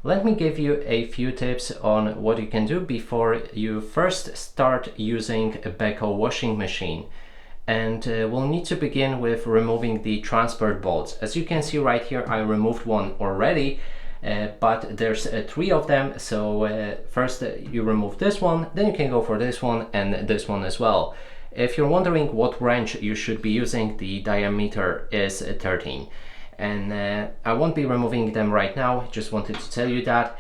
let me give you a few tips on what you can do before you first start using a Beko washing machine. And we'll need to begin with removing the transport bolts. As you can see right here, I removed one already, but there's 3 of them. So first you remove this one, then you can go for this one and this one as well. If you're wondering what wrench you should be using, the diameter is 13. And I won't be removing them right now, just wanted to tell you that.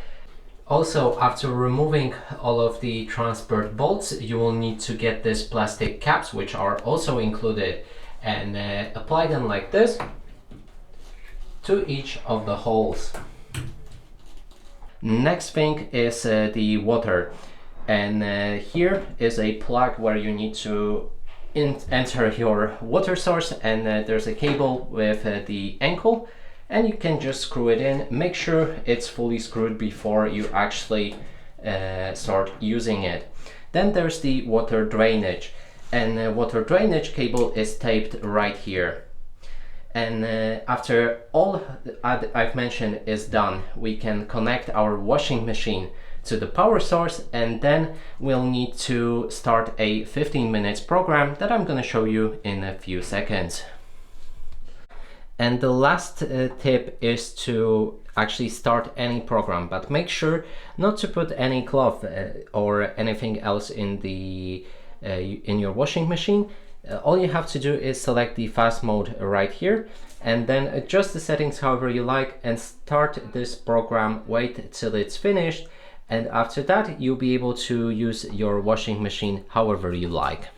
Also, after removing all of the transport bolts, you will need to get these plastic caps, which are also included, and apply them like this to each of the holes. Next thing is the water, and here is a plug where you need to enter your water source, and there's a cable with the ankle, and you can just screw it in. Make sure it's fully screwed before you actually start using it. Then there's the water drainage, and the water drainage cable is taped right here. And after all I've mentioned is done, we can connect our washing machine to the power source, and then we'll need to start a 15 minutes program that I'm going to show you in a few seconds. And the last tip is to actually start any program, but make sure not to put any cloth or anything else in the in your washing machine. All you have to do is select the fast mode right here, and then adjust the settings however you like and start this program. Wait till it's finished, and after that you'll be able to use your washing machine however you like.